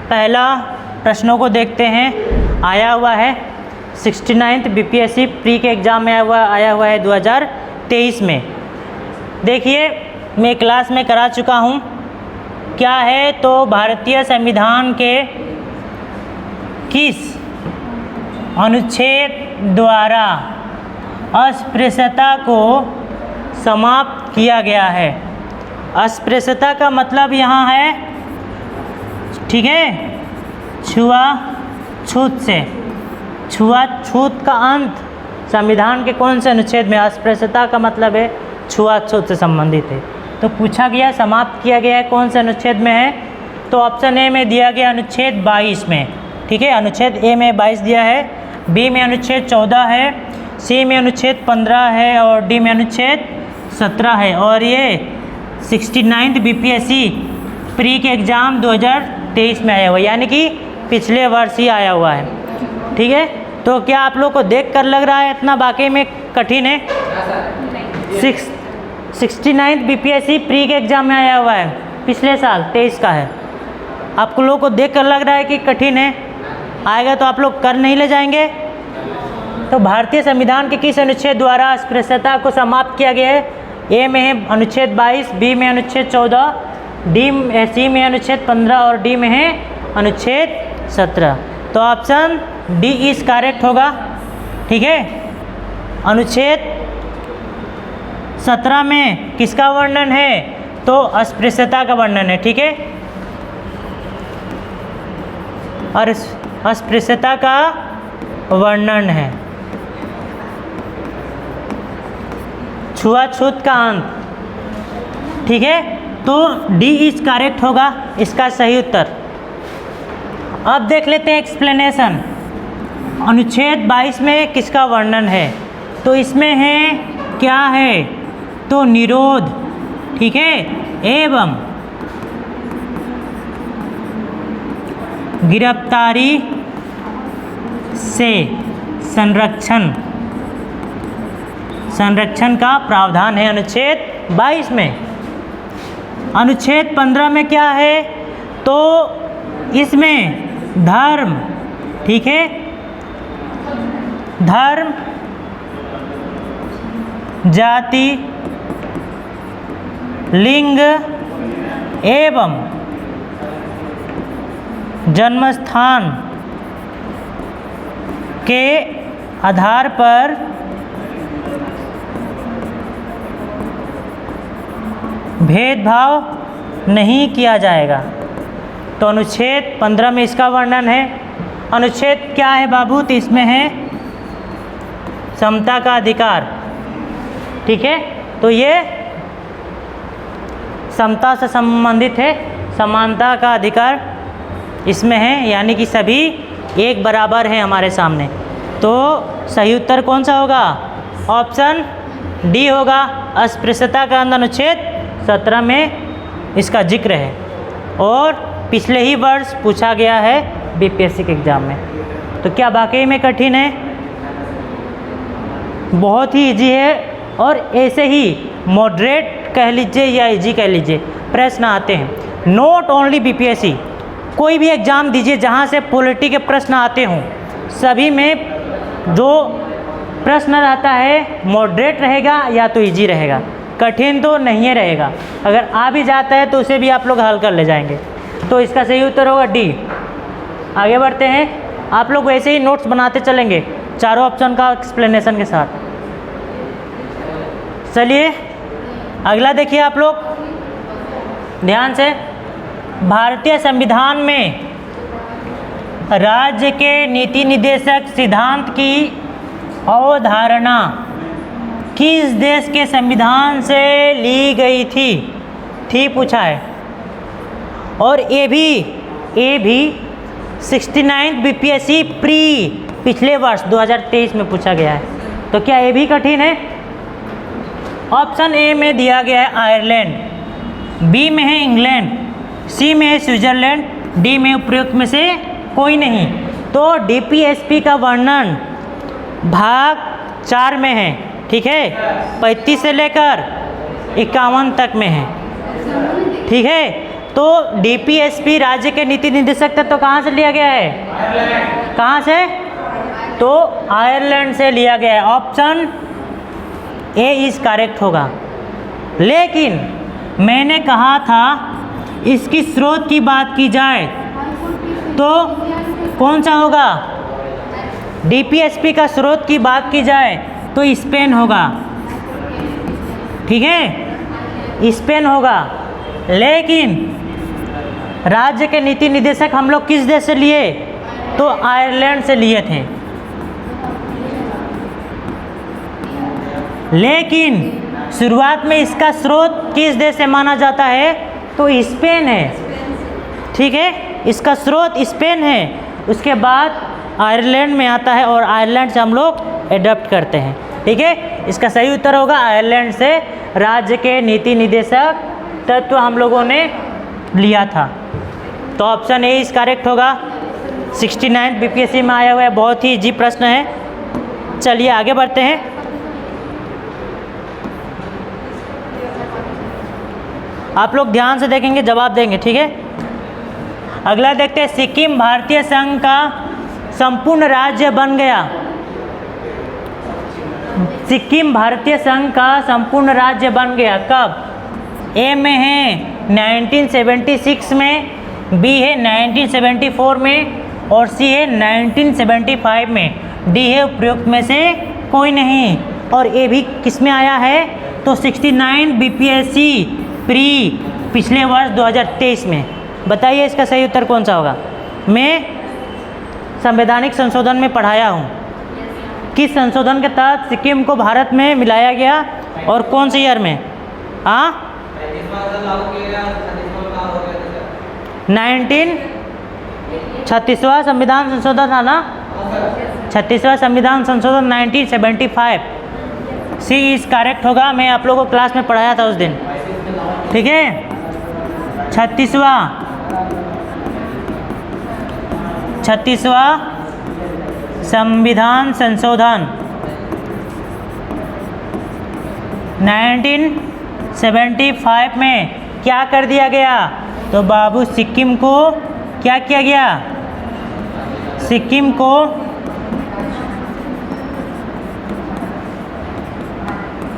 पहला प्रश्नों को देखते हैं। आया हुआ है 69th बीपीएससी प्री के एग्ज़ाम में आया हुआ है 2023 में। देखिए मैं क्लास में करा चुका हूँ। क्या है तो भारतीय संविधान के किस अनुच्छेद द्वारा अस्पृश्यता को समाप्त किया गया है। अस्पृश्यता का मतलब यहाँ है, ठीक है, छुआछूत से। छुआछूत का अंत संविधान के कौन से अनुच्छेद में? अस्पृश्यता का मतलब है छुआछूत से संबंधित है। तो पूछा गया समाप्त किया गया है कौन से अनुच्छेद में है? तो ऑप्शन ए में दिया गया अनुच्छेद 22 में, ठीक है। अनुच्छेद ए में 22 दिया है, बी में अनुच्छेद 14 है, सी में अनुच्छेद 15 है और डी में अनुच्छेद 17 है। और ये 69th बीपीएससी प्री के एग्ज़ाम 2023 में आया हुआ है, यानी कि पिछले वर्ष ही आया हुआ है, ठीक है। तो क्या आप लोग को देख कर लग रहा है इतना वाकई में कठिन है? 69th बीपीएससी प्री के एग्ज़ाम में आया हुआ है, पिछले साल 23 का है। आपको लोगों को देख कर लग रहा है कि कठिन है, आएगा तो आप लोग कर नहीं ले जाएंगे। तो भारतीय संविधान के किस अनुच्छेद द्वारा अस्पृश्यता को समाप्त किया गया है? ए में है अनुच्छेद 22, बी में अनुच्छेद 14, सी में अनुच्छेद 15 और डी में है अनुच्छेद 17। तो ऑप्शन डी इज करेक्ट होगा, ठीक है। अनुच्छेद 17 में किसका वर्णन है? तो अस्पृश्यता का वर्णन है, ठीक है। और अस्पृश्यता का वर्णन है, छुआछूत का अंत, ठीक है। तो डी इज करेक्ट होगा इसका सही उत्तर। अब देख लेते हैं एक्सप्लेनेशन। अनुच्छेद 22 में किसका वर्णन है? तो इसमें है, क्या है तो निरोध, ठीक है, एवं गिरफ्तारी से संरक्षण का प्रावधान है अनुच्छेद 22 में। अनुच्छेद 15 में क्या है? तो इसमें धर्म, ठीक है, धर्म, जाति, लिंग एवं जन्मस्थान के आधार पर भेदभाव नहीं किया जाएगा। तो अनुच्छेद 15 में इसका वर्णन है। अनुच्छेद क्या है बाबू? तो इसमें है समता का अधिकार, ठीक है। तो ये समता से संबंधित है, समानता का अधिकार इसमें है, यानी कि सभी एक बराबर हैं हमारे सामने। तो सही उत्तर कौन सा होगा? ऑप्शन डी होगा। अस्पृश्यता का अनुच्छेद 17 में इसका जिक्र है और पिछले ही वर्ष पूछा गया है बीपीएससी के एग्ज़ाम में। तो क्या वाकई में कठिन है? बहुत ही इजी है। और ऐसे ही मॉडरेट कह लीजिए या इजी कह लीजिए प्रश्न आते हैं। नॉट ओनली बीपीएससी, कोई भी एग्ज़ाम दीजिए जहाँ से पॉलिटी के प्रश्न आते हों, सभी में जो प्रश्न रहता है मॉडरेट रहेगा या तो इजी रहेगा, कठिन तो नहीं रहेगा। अगर आ भी जाता है तो उसे भी आप लोग हल कर ले जाएंगे। तो इसका सही उत्तर होगा डी। आगे बढ़ते हैं। आप लोग वैसे ही नोट्स बनाते चलेंगे चारों ऑप्शन का एक्सप्लेनेशन के साथ। चलिए अगला देखिए आप लोग ध्यान से। भारतीय संविधान में राज्य के नीति निर्देशक सिद्धांत की अवधारणा किस देश के संविधान से ली गई थी? ठीक पूछा है। और ये भी 69th बीपीएससी प्री पिछले वर्ष 2023 में पूछा गया है। तो क्या ये भी कठिन है? ऑप्शन ए में दिया गया है आयरलैंड, बी में है इंग्लैंड, सी में है स्विट्जरलैंड, डी में उपयुक्त में से कोई नहीं। तो डीपीएसपी का वर्णन भाग 4 में है, ठीक है, 35 से लेकर 51 तक में है, ठीक है। तो डीपीएसपी राज्य के नीति निदेशक तत्व कहाँ से लिया गया है? कहाँ से? तो आयरलैंड से लिया गया है। ऑप्शन ए इज करेक्ट होगा। लेकिन मैंने कहा था इसकी स्रोत की बात की जाए तो कौन सा होगा? डीपीएसपी का स्रोत की बात की जाए तो स्पेन होगा, ठीक है, स्पेन होगा। लेकिन राज्य के नीति निदेशक हम लोग किस देश से लिए? तो आयरलैंड से लिए थे। लेकिन शुरुआत में इसका स्रोत किस देश से माना जाता है? तो स्पेन है, ठीक है, इसका स्रोत स्पेन है। उसके बाद आयरलैंड में आता है और आयरलैंड से हम लोग एडॉप्ट करते हैं, ठीक है। इसका सही उत्तर होगा आयरलैंड से राज्य के नीति निदेशक तत्व हम लोगों ने लिया था। तो ऑप्शन ए इस करेक्ट होगा। 69 बीपीएससी में आया हुआ है, बहुत ही इजी प्रश्न है। चलिए आगे बढ़ते हैं। आप लोग ध्यान से देखेंगे, जवाब देंगे, ठीक है। अगला देखते हैं, सिक्किम भारतीय संघ का संपूर्ण राज्य बन गया। सिक्किम भारतीय संघ का संपूर्ण राज्य बन गया कब? ए में है 1976 में, बी है 1974 में और सी है 1975 में। डी है उपयुक्त में से कोई नहीं। और ए भी किस में आया है? तो 69 बीपीएससी प्री पिछले वर्ष 2023 में। बताइए इसका सही उत्तर कौन सा होगा? मैं संवैधानिक संशोधन में पढ़ाया हूँ। किस संशोधन के तहत सिक्किम को भारत में मिलाया गया और कौन से ईयर में? 36वां संविधान संशोधन था ना? 36वां संविधान संशोधन 1975। सी इज करेक्ट होगा। मैं आप लोगों को क्लास में पढ़ाया था उस दिन, ठीक है। 36वां संविधान संशोधन 1975 में क्या कर दिया गया? तो बाबू सिक्किम को क्या किया गया? सिक्किम को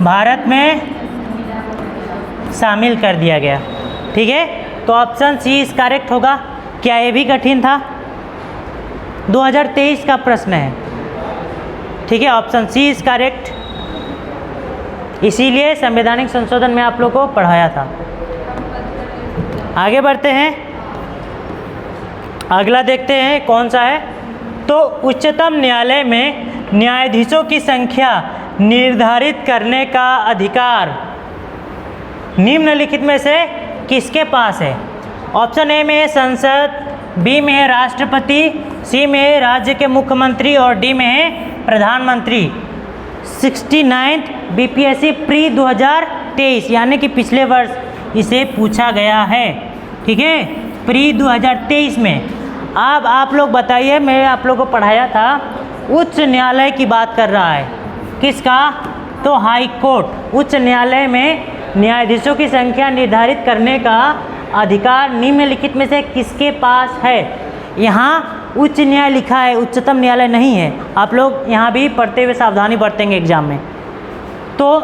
भारत में शामिल कर दिया गया, ठीक है। तो ऑप्शन सी इस करेक्ट होगा। क्या ये भी कठिन था? 2023 का प्रश्न है, ठीक है। Option C is correct. इसीलिए संवैधानिक संशोधन में आप लोग को पढ़ाया था। आगे बढ़ते हैं, अगला देखते हैं कौन सा है। तो उच्चतम न्यायालय में न्यायाधीशों की संख्या निर्धारित करने का अधिकार निम्नलिखित में से किसके पास है? ऑप्शन ए में है संसद, बी में है राष्ट्रपति, सी में है राज्य के मुख्यमंत्री और डी में है प्रधानमंत्री। 69 बीपीएससी प्री 2023 यानी कि पिछले वर्ष इसे पूछा गया है, ठीक है, प्री 2023 में। अब आप लोग बताइए, मैं आप लोगों को पढ़ाया था, उच्च न्यायालय की बात कर रहा है। किसका? तो हाई कोर्ट। उच्च न्यायालय में न्यायाधीशों की संख्या निर्धारित करने का अधिकार निम्नलिखित में से किसके पास है? यहाँ उच्च न्याय लिखा है, उच्चतम न्यायालय नहीं है। आप लोग यहाँ भी पढ़ते हुए सावधानी बरतेंगे एग्जाम में। तो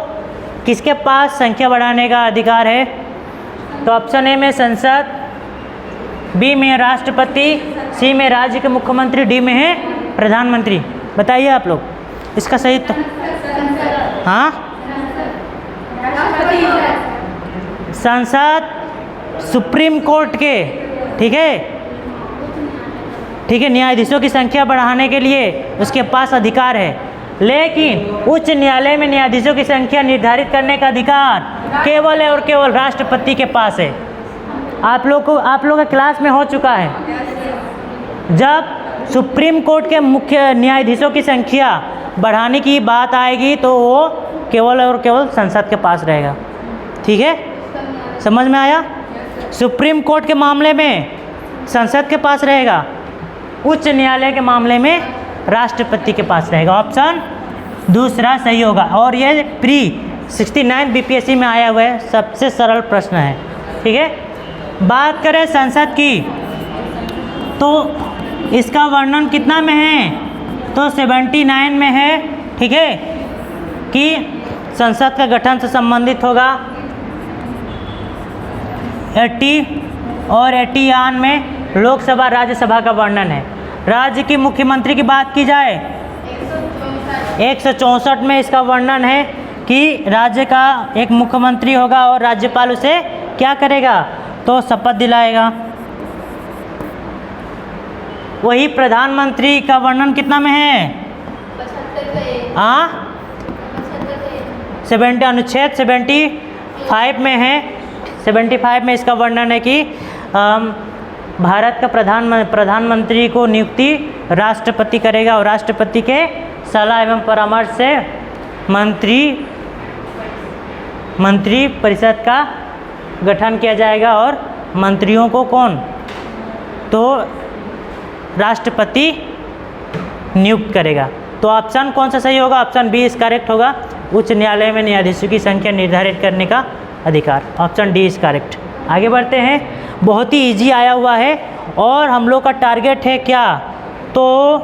किसके पास संख्या बढ़ाने का अधिकार है? तो ऑप्शन ए में संसद, बी में राष्ट्रपति, सी में राज्य के मुख्यमंत्री, डी में है प्रधानमंत्री। बताइए आप लोग इसका सही तो हाँ, संसद सुप्रीम कोर्ट के, ठीक है, ठीक है, न्यायाधीशों की संख्या बढ़ाने के लिए उसके पास अधिकार है। लेकिन उच्च न्यायालय में न्यायाधीशों की संख्या निर्धारित करने का अधिकार केवल और केवल राष्ट्रपति के पास है। आप लोग का क्लास में हो चुका है, जब सुप्रीम कोर्ट के मुख्य न्यायाधीशों की संख्या बढ़ाने की बात आएगी तो वो केवल और केवल संसद के पास रहेगा, ठीक है, समझ में आया? सुप्रीम कोर्ट के मामले में संसद के पास रहेगा, उच्च न्यायालय के मामले में राष्ट्रपति के पास रहेगा। ऑप्शन दूसरा सही होगा। और ये प्री 69 बीपीएससी में आया हुआ है, सबसे सरल प्रश्न है, ठीक है। बात करें संसद की तो इसका वर्णन कितना में है? तो 79 में है। ठीक है, कि संसद का गठन से संबंधित होगा। 80 और 81 में लोकसभा राज्यसभा का वर्णन है। राज्य की मुख्यमंत्री की बात की जाए 164 में इसका वर्णन है कि राज्य का एक मुख्यमंत्री होगा और राज्यपाल उसे क्या करेगा? तो शपथ दिलाएगा। वही प्रधानमंत्री का वर्णन कितना में है? 70 अनुच्छेद 75 में है। 75 में इसका वर्णन है कि भारत का प्रधानमंत्री को नियुक्ति राष्ट्रपति करेगा और राष्ट्रपति के सलाह एवं परामर्श से मंत्री परिषद का गठन किया जाएगा और मंत्रियों को कौन? तो राष्ट्रपति नियुक्त करेगा। तो ऑप्शन कौन सा सही होगा? ऑप्शन बी इस करेक्ट होगा। उच्च न्यायालय में न्यायाधीशों की संख्या निर्धारित करने का अधिकार, ऑप्शन डी इज करेक्ट। आगे बढ़ते हैं। बहुत ही इजी आया हुआ है और हम लोग का टारगेट है क्या? तो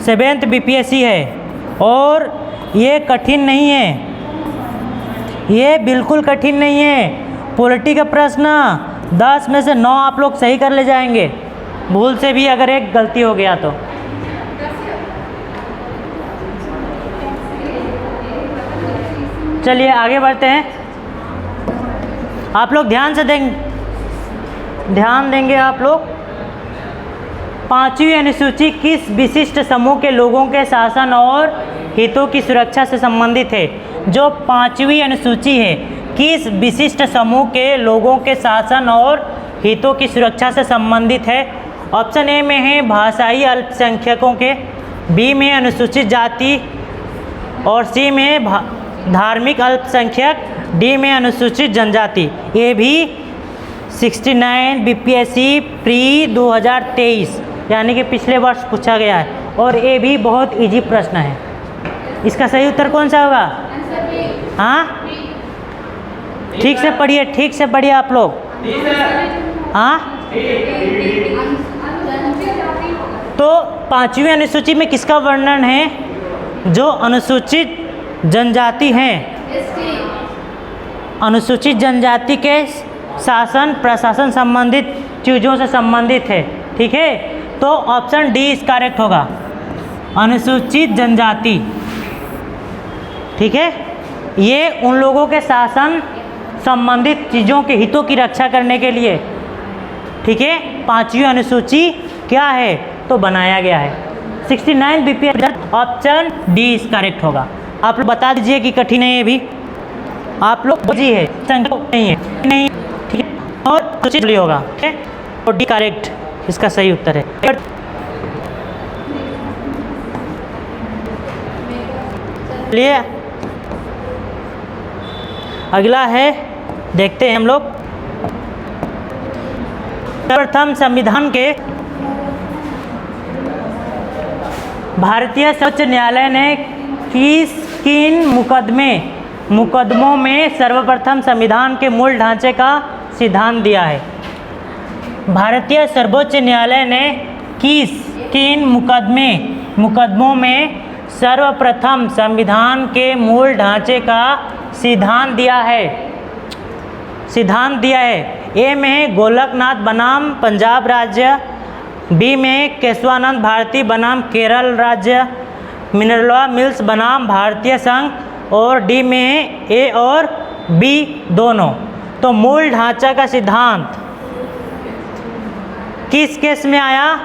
7th BPSC है और ये कठिन नहीं है, ये बिल्कुल कठिन नहीं है। पॉलिटी का प्रश्न 10 में से 9 आप लोग सही कर ले जाएंगे, भूल से भी अगर एक गलती हो गया तो। चलिए आगे बढ़ते हैं। आप लोग ध्यान देंगे आप लोग। 5वीं अनुसूची किस विशिष्ट समूह के लोगों के शासन और हितों की सुरक्षा से संबंधित है? जो 5वीं अनुसूची है किस विशिष्ट समूह के लोगों के शासन और हितों की सुरक्षा से संबंधित है? ऑप्शन ए में है भाषाई अल्पसंख्यकों के, बी में अनुसूचित जाति और सी में धार्मिक अल्पसंख्यक, डी में अनुसूचित जनजाति। ये भी 69 BPSC प्री 2023 यानी कि पिछले वर्ष पूछा गया है और ये भी बहुत इजी प्रश्न है। इसका सही उत्तर कौन सा होगा? हाँ, ठीक से पढ़िए, ठीक से पढ़िए आप लोग। हाँ, तो 5वीं अनुसूची में किसका वर्णन है? जो अनुसूचित जनजाति हैं, अनुसूचित जनजाति के शासन प्रशासन संबंधित चीज़ों से संबंधित है। ठीक है, तो ऑप्शन डी इस करेक्ट होगा, अनुसूचित जनजाति। ठीक है, ये उन लोगों के शासन संबंधित चीज़ों के हितों की रक्षा करने के लिए, ठीक है, 5वीं अनुसूची क्या है? तो बनाया गया है। 69 BPSC, ऑप्शन डी इस करेक्ट होगा। आप लोग बता दीजिए कि कठिन है ये भी। आप लोग जी है, नहीं है, नहीं, ठीक है, और सूचित होगा। ठीक है, तो डी करेक्ट इसका सही उत्तर है। चलिए अगला है, देखते हैं हम लोग। सर्वप्रथम संविधान के भारतीय सर्वोच्च न्यायालय ने किन मुकदमों में सर्वप्रथम संविधान के मूल ढांचे का सिद्धांत दिया है? भारतीय सर्वोच्च न्यायालय ने किन मुकदमों में सर्वप्रथम संविधान के मूल ढांचे का सिद्धांत दिया है? ए में गोलकनाथ बनाम पंजाब राज्य, बी में केशवानंद भारती बनाम केरल राज्य, मिनरवा मिल्स बनाम भारतीय संघ और डी में ए और बी दोनों। तो मूल ढांचा का सिद्धांत किस केस में आया?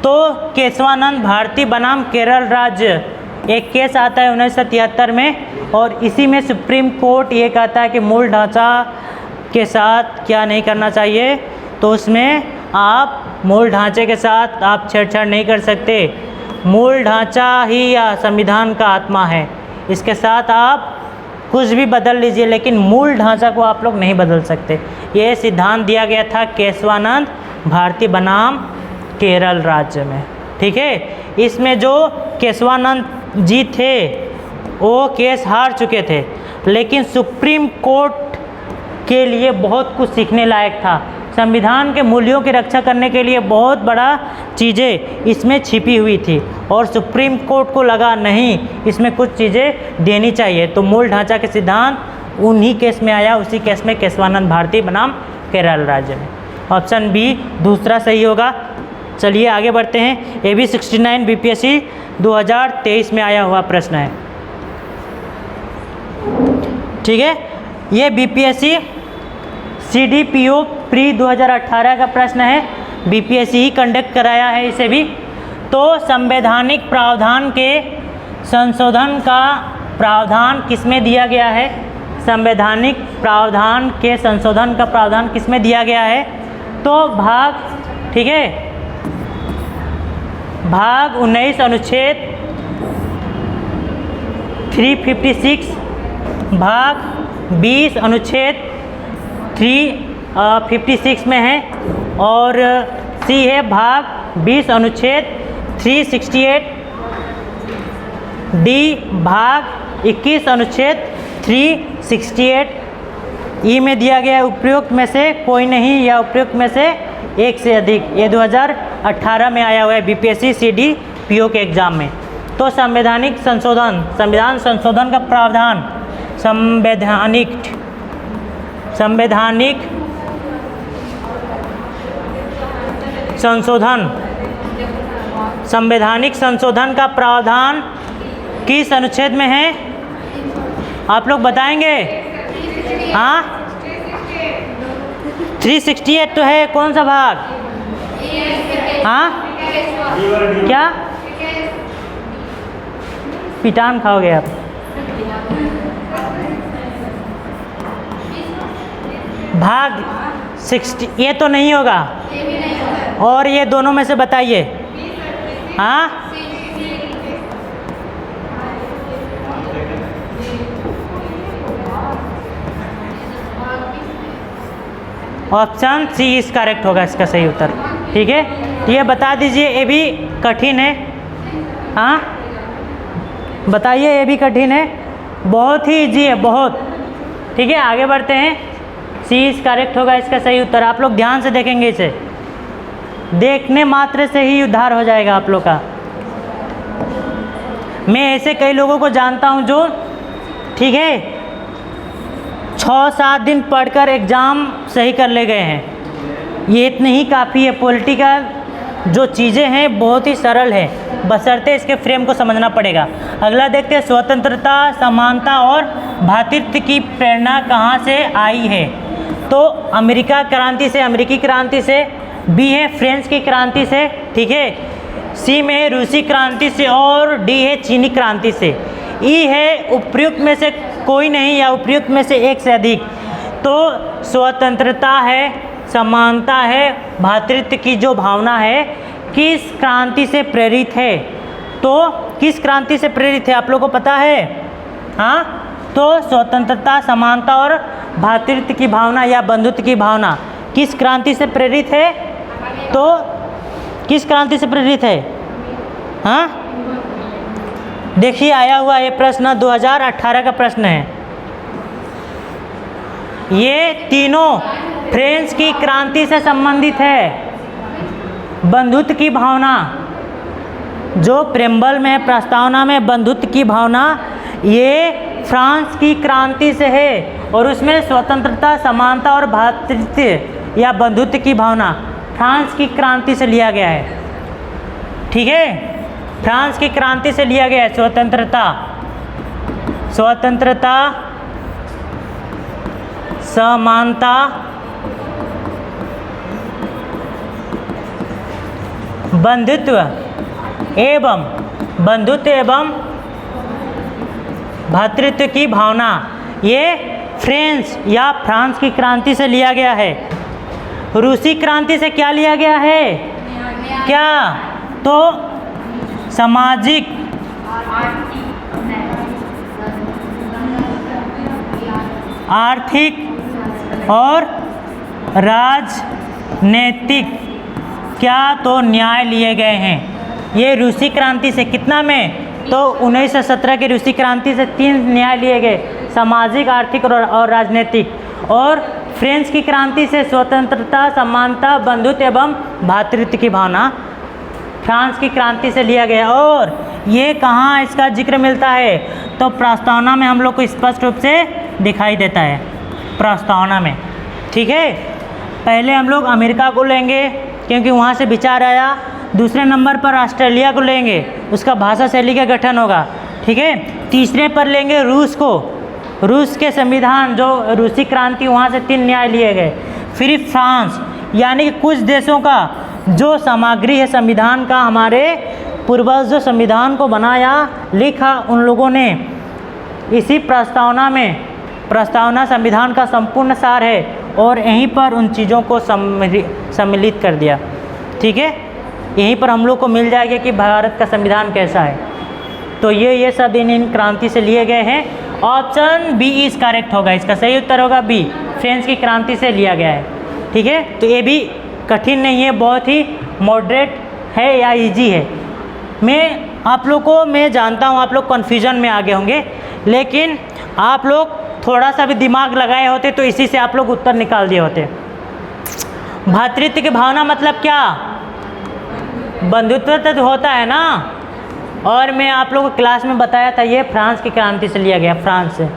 तो केशवानंद भारती बनाम केरल राज्य एक केस आता है 1973 में और इसी में सुप्रीम कोर्ट ये कहता है कि मूल ढांचा के साथ क्या नहीं करना चाहिए। तो उसमें आप मूल ढांचे के साथ आप छेड़छाड़ नहीं कर सकते। मूल ढांचा ही या संविधान का आत्मा है, इसके साथ आप कुछ भी बदल लीजिए लेकिन मूल ढांचा को आप लोग नहीं बदल सकते। ये सिद्धांत दिया गया था केशवानंद भारती बनाम केरल राज्य में। ठीक है, इसमें जो केशवानंद जी थे वो केस हार चुके थे, लेकिन सुप्रीम कोर्ट के लिए बहुत कुछ सीखने लायक था। संविधान के मूल्यों की रक्षा करने के लिए बहुत बड़ा चीज़ें इसमें छिपी हुई थी और सुप्रीम कोर्ट को लगा नहीं, इसमें कुछ चीज़ें देनी चाहिए। तो मूल ढांचा के सिद्धांत उन्हीं केस में आया, उसी केस में केशवानंद भारती बनाम केरल राज्य में। ऑप्शन बी दूसरा सही होगा। चलिए आगे बढ़ते हैं। AB 69 BPSC 2023 में आया हुआ प्रश्न है। ठीक है, ये BPSC CDPO प्री 2018 का प्रश्न है। BPSC ही कंडक्ट कराया है इसे भी। तो संवैधानिक प्रावधान के संशोधन का प्रावधान किसमें दिया गया है? संवैधानिक प्रावधान के संशोधन का प्रावधान किसमें दिया गया है? तो भाग, ठीक है, भाग 19 अनुच्छेद 356, भाग 20 अनुच्छेद 356 में है, और सी है भाग 20 अनुच्छेद 368, डी भाग 21 अनुच्छेद 368, ई में दिया गया उपयुक्त में से कोई नहीं या उपयुक्त में से एक से अधिक। ये 2018 में आया हुआ है BPSC CDPO के एग्ज़ाम में। तो संवैधानिक संशोधन, संविधान संशोधन का प्रावधान, संवैधानिक संशोधन, संवैधानिक संशोधन का प्रावधान किस अनुच्छेद में है? आप लोग बताएंगे? हाँ, 368 तो है। कौन सा भाग? हाँ, क्या पिटान खाओगे आप? भाग 60, ये तो नहीं होगा। और ये दोनों में से बताइए। हाँ, ऑप्शन सी इज करेक्ट होगा इसका सही उत्तर। ठीक है, ये बता दीजिए। ये भी कठिन है। हाँ, बताइए। ये भी कठिन है, बहुत ही इजी है, बहुत। ठीक है, आगे बढ़ते हैं। सी इज करेक्ट होगा इसका सही उत्तर। आप लोग ध्यान से देखेंगे, इसे देखने मात्र से ही उद्धार हो जाएगा आप लोग का। मैं ऐसे कई लोगों को जानता हूँ जो, ठीक है, 6-7 दिन पढ़कर एग्ज़ाम सही कर ले गए हैं। ये इतने ही काफ़ी है। पॉलिटिकल जो चीज़ें हैं बहुत ही सरल है, बशर्ते इसके फ्रेम को समझना पड़ेगा। अगला देखते हैं, स्वतंत्रता, समानता और भ्रातृत्व की प्रेरणा कहाँ से आई है? तो अमेरिका क्रांति से, अमेरिकी क्रांति से। बी है फ्रेंच की क्रांति से। ठीक है, सी में है रूसी क्रांति से, और डी है चीनी क्रांति से। ई है उपयुक्त में से कोई नहीं या उपयुक्त में से एक से अधिक। तो स्वतंत्रता है, समानता है, भ्रातृत्व की जो भावना है, किस क्रांति से प्रेरित है? तो किस क्रांति से प्रेरित है आप लोगों को पता है? हाँ, तो स्वतंत्रता, समानता और भ्रातृत्व की भावना या बंधुत्व की भावना किस क्रांति से प्रेरित है? तो किस क्रांति से प्रेरित है? हाँ, देखिए आया हुआ ये प्रश्न 2018 का प्रश्न है। ये तीनों फ्रेंच की क्रांति से संबंधित है। बंधुत्व की भावना जो प्रेम्बल में, प्रस्तावना में, बंधुत्व की भावना ये फ्रांस की क्रांति से है, और उसमें स्वतंत्रता, समानता और भ्रातृत्व या बंधुत्व की भावना फ्रांस की क्रांति से लिया गया है। ठीक है, फ्रांस की क्रांति से लिया गया है। स्वतंत्रता, स्वतंत्रता, समानता, बंधुत्व एवं भ्रातृत्व की भावना ये फ्रेंच या फ्रांस की क्रांति से लिया गया है। रूसी क्रांति से क्या लिया गया है? क्या? तो सामाजिक, आर्थिक और राजनीतिक क्या तो न्याय लिए गए हैं। ये रूसी क्रांति से कितना में? तो 1917 की रूसी क्रांति से 3 न्याय लिए गए, सामाजिक, आर्थिक और राजनीतिक। और फ्रेंच की क्रांति से स्वतंत्रता, समानता, बंधुत्व एवं भ्रातृत्व की भावना फ्रांस की क्रांति से लिया गया। और ये कहाँ इसका जिक्र मिलता है? तो प्रस्तावना में हम लोग को स्पष्ट रूप से दिखाई देता है, प्रस्तावना में। ठीक है, पहले हम लोग अमेरिका को लेंगे क्योंकि वहाँ से विचार आया। दूसरे नंबर पर ऑस्ट्रेलिया को लेंगे, उसका भाषा शैली का गठन होगा। ठीक है, तीसरे पर लेंगे रूस को, रूस के संविधान जो रूसी क्रांति, वहाँ से 3 न्याय लिए गए। फिर फ्रांस, यानी कि कुछ देशों का जो सामग्री है संविधान का, हमारे पूर्वज जो संविधान को बनाया, लिखा, उन लोगों ने इसी प्रस्तावना में, प्रस्तावना संविधान का संपूर्ण सार है और यहीं पर उन चीज़ों को सम्मिलित कर दिया। ठीक है, यहीं पर हम लोग को मिल जाएगा कि भारत का संविधान कैसा है। तो ये सब इन क्रांति से लिए गए हैं। ऑप्शन बी इज करेक्ट होगा, इसका सही उत्तर होगा बी, फ्रेंच की क्रांति से लिया गया है। ठीक है, तो ये भी कठिन नहीं है, बहुत ही मॉडरेट है या इजी है। मैं जानता हूँ आप लोग कन्फ्यूजन में आ गए होंगे, लेकिन आप लोग थोड़ा सा भी दिमाग लगाए होते तो इसी से आप लोग उत्तर निकाल दिए होते। भ्रातृत्व की भावना मतलब क्या? बंधुत्व तो होता है ना, और मैं आप लोगों को क्लास में बताया था ये फ्रांस की क्रांति से लिया गया, फ्रांस से।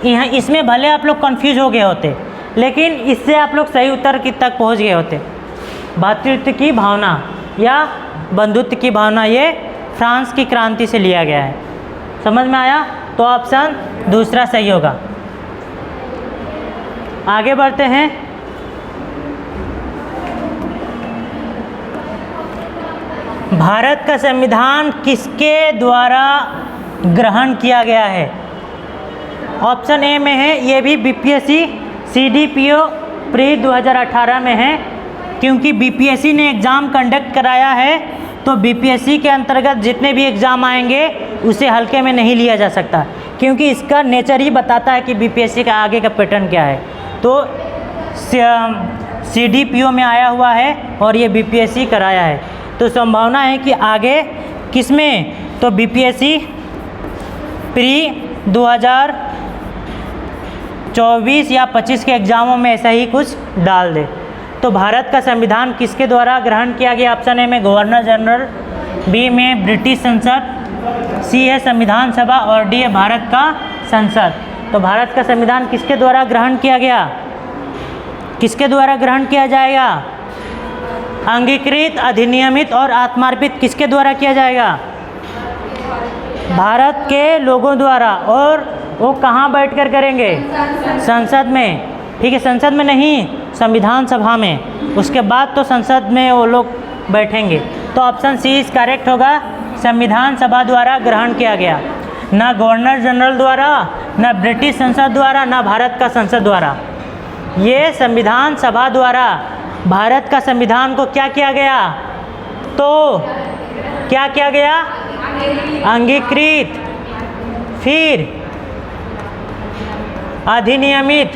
यहाँ इसमें भले आप लोग कंफ्यूज हो गए होते, लेकिन इससे आप लोग सही उत्तर की तक पहुँच गए होते। भ्रातृत्व की भावना या बंधुत्व की भावना ये फ्रांस की क्रांति से लिया गया है। समझ में आया? तो ऑप्शन दूसरा सही होगा। आगे बढ़ते हैं। भारत का संविधान किसके द्वारा ग्रहण किया गया है? ऑप्शन ए में है, ये भी बीपीएससी सीडीपीओ प्री 2018 में है, क्योंकि बीपीएससी ने एग्ज़ाम कंडक्ट कराया है, तो बीपीएससी के अंतर्गत जितने भी एग्ज़ाम आएंगे उसे हल्के में नहीं लिया जा सकता, क्योंकि इसका नेचर ही बताता है कि बीपीएससी का आगे का पैटर्न क्या है। तो सीडीपीओ में आया हुआ है और ये बीपीएससी कराया है, तो संभावना है कि आगे किसमें, तो बीपीएससी प्री 2024 या 25 के एग्ज़ामों में ऐसा ही कुछ डाल दे। तो भारत का संविधान किसके द्वारा ग्रहण किया गया? ऑप्शन ए में गवर्नर जनरल, बी में ब्रिटिश संसद, सी है संविधान सभा और डी है भारत का संसद। तो भारत का संविधान किसके द्वारा ग्रहण किया गया? किसके द्वारा ग्रहण किया जाएगा? अंगीकृत, अधिनियमित और आत्मार्पित किसके द्वारा किया जाएगा? भारत के लोगों द्वारा। और वो कहाँ बैठकर करेंगे? संसद में। ठीक है, संसद में नहीं, संविधान सभा में। उसके बाद तो संसद में वो लोग बैठेंगे। तो ऑप्शन सी इज करेक्ट होगा, संविधान सभा द्वारा ग्रहण किया गया, ना गवर्नर जनरल द्वारा, ना ब्रिटिश संसद द्वारा, ना भारत का संसद द्वारा। ये संविधान सभा द्वारा भारत का संविधान को क्या किया गया? तो क्या किया गया? अंगीकृत, फिर अधिनियमित,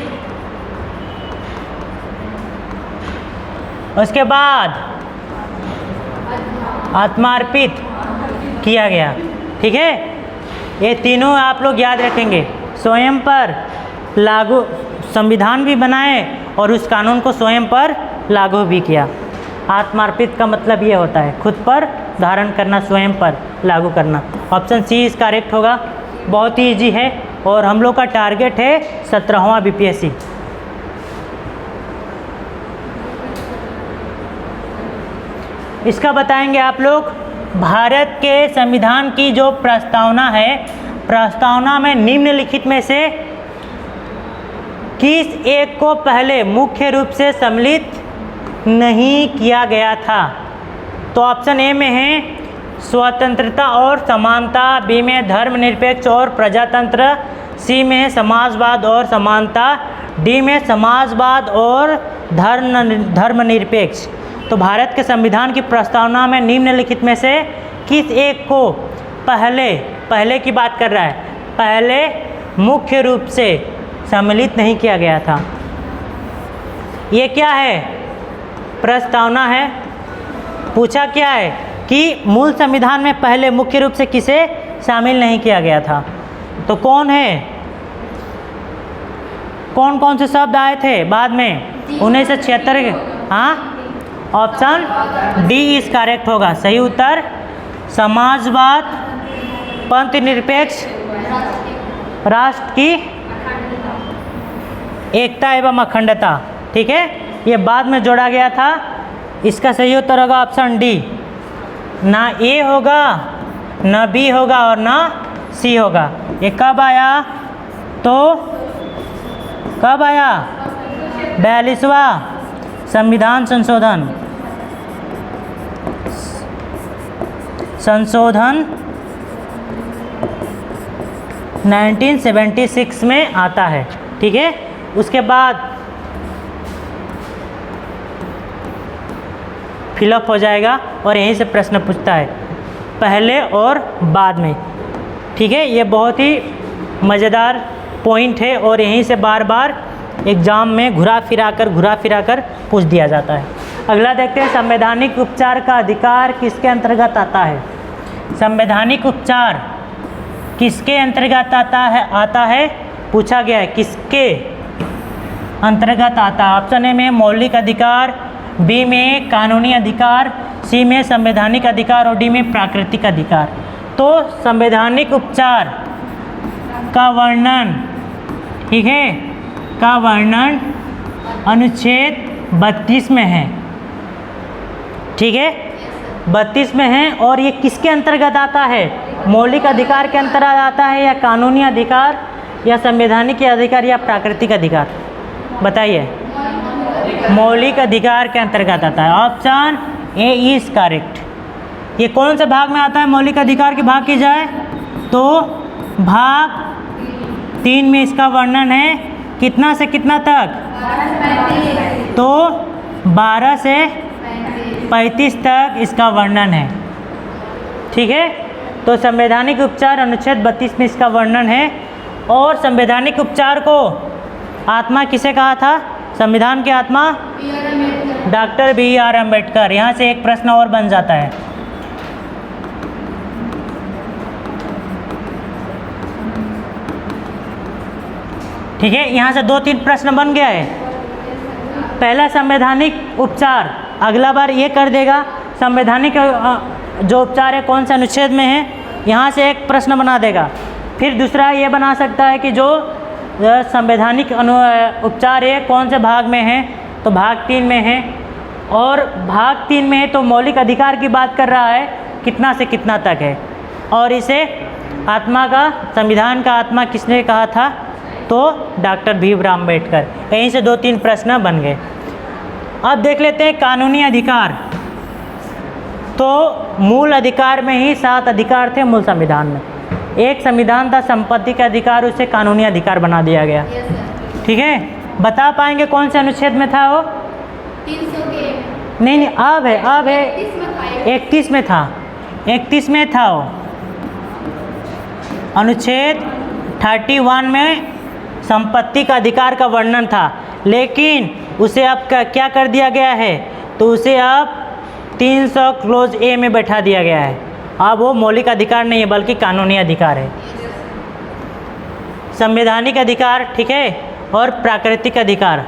उसके बाद आत्मार्पित किया गया। ठीक है, ये तीनों आप लोग याद रखेंगे। स्वयं पर लागू संविधान भी बनाए और उस कानून को स्वयं पर लागू भी किया। आत्मार्पित का मतलब ये होता है खुद पर धारण करना, स्वयं पर लागू करना। ऑप्शन सी इस करेक्ट होगा। बहुत ही इजी है और हम लोग का टारगेट है 17वां बीपीएससी। इसका बताएंगे आप लोग। भारत के संविधान की जो प्रस्तावना है, प्रस्तावना में निम्नलिखित में से किस एक को पहले मुख्य रूप से सम्मिलित नहीं किया गया था? तो ऑप्शन ए में है स्वतंत्रता और समानता, बी में धर्मनिरपेक्ष और प्रजातंत्र, सी में है समाजवाद और समानता, डी में समाजवाद और धर्मनिरपेक्ष। तो भारत के संविधान की प्रस्तावना में निम्नलिखित में से किस एक को पहले की बात कर रहा है, पहले मुख्य रूप से सम्मिलित नहीं किया गया था? ये क्या है? प्रस्तावना है। पूछा क्या है कि मूल संविधान में पहले मुख्य रूप से किसे शामिल नहीं किया गया था? तो कौन है? कौन कौन से शब्द आए थे बाद में 1976 के? हाँ, ऑप्शन डी इज करेक्ट होगा। सही उत्तर समाजवाद, पंथ निरपेक्ष, राष्ट्र की एकता एवं अखंडता। ठीक है, ये बाद में जोड़ा गया था। इसका सही उत्तर होगा ऑप्शन डी। ना ए होगा, ना बी होगा और ना सी होगा। ये कब आया? तो कब आया? 42वां संविधान संशोधन 1976 में आता है। ठीक है, उसके बाद फिलअप हो जाएगा और यहीं से प्रश्न पूछता है, पहले और बाद में। ठीक है, ये बहुत ही मज़ेदार पॉइंट है और यहीं से बार बार एग्ज़ाम में घुरा फिरा कर पूछ दिया जाता है। अगला देखते हैं, संवैधानिक उपचार का अधिकार किसके अंतर्गत आता है? संवैधानिक उपचार किसके अंतर्गत आता है पूछा गया है, किसके अंतर्गत आता है? ऑप्शन ए में मौलिक अधिकार, बी में कानूनी अधिकार, सी में संवैधानिक अधिकार और डी में प्राकृतिक अधिकार। तो संवैधानिक उपचार का वर्णन, ठीक है, का वर्णन अनुच्छेद 32 में है। ठीक है, 32 में है और ये किसके अंतर्गत आता है? मौलिक अधिकार के अंतर्गत आता है या कानूनी अधिकार या संवैधानिक अधिकार या प्राकृतिक अधिकार? बताइए। मौलिक अधिकार के अंतर्गत आता है। Option A is correct. ये कौन से भाग में आता है? मौलिक अधिकार के भाग की जाए तो भाग 3 में इसका वर्णन है। कितना से कितना तक? तो 12 से 35 तक इसका वर्णन है। ठीक है, तो संवैधानिक उपचार अनुच्छेद 32 में इसका वर्णन है। और संवैधानिक उपचार को आत्मा किसे कहा था? संविधान की आत्मा डॉक्टर BR अम्बेडकर। यहाँ से एक प्रश्न और बन जाता है। ठीक है, यहाँ से 2-3 प्रश्न बन गया है। पहला संवैधानिक उपचार अगला बार ये कर देगा, संवैधानिक जो उपचार है कौन से अनुच्छेद में है, यहाँ से एक प्रश्न बना देगा। फिर दूसरा ये बना सकता है कि जो संवैधानिक उपचार है कौन से भाग में है, तो भाग 3 में है। और भाग 3 में है तो मौलिक अधिकार की बात कर रहा है, कितना से कितना तक है। और इसे आत्मा का, संविधान का आत्मा किसने कहा था? तो डॉक्टर भीमराव अम्बेडकर। यहीं से 2-3 प्रश्न बन गए। अब देख लेते हैं कानूनी अधिकार। तो मूल अधिकार में ही 7 अधिकार थे मूल संविधान में। एक संविधान था संपत्ति का अधिकार, उसे कानूनी अधिकार बना दिया गया। ठीक है, बता पाएंगे कौन से अनुच्छेद में था वो? 300 के नहीं, अब है 31 में था। 31 में था वो। अनुच्छेद 31 में संपत्ति का अधिकार का वर्णन था, लेकिन उसे अब क्या कर दिया गया है? तो उसे अब 300 क्लोज ए में बैठा दिया गया है। अब वो मौलिक अधिकार नहीं है बल्कि कानूनी अधिकार है। संवैधानिक अधिकार, ठीक है, और प्राकृतिक अधिकार।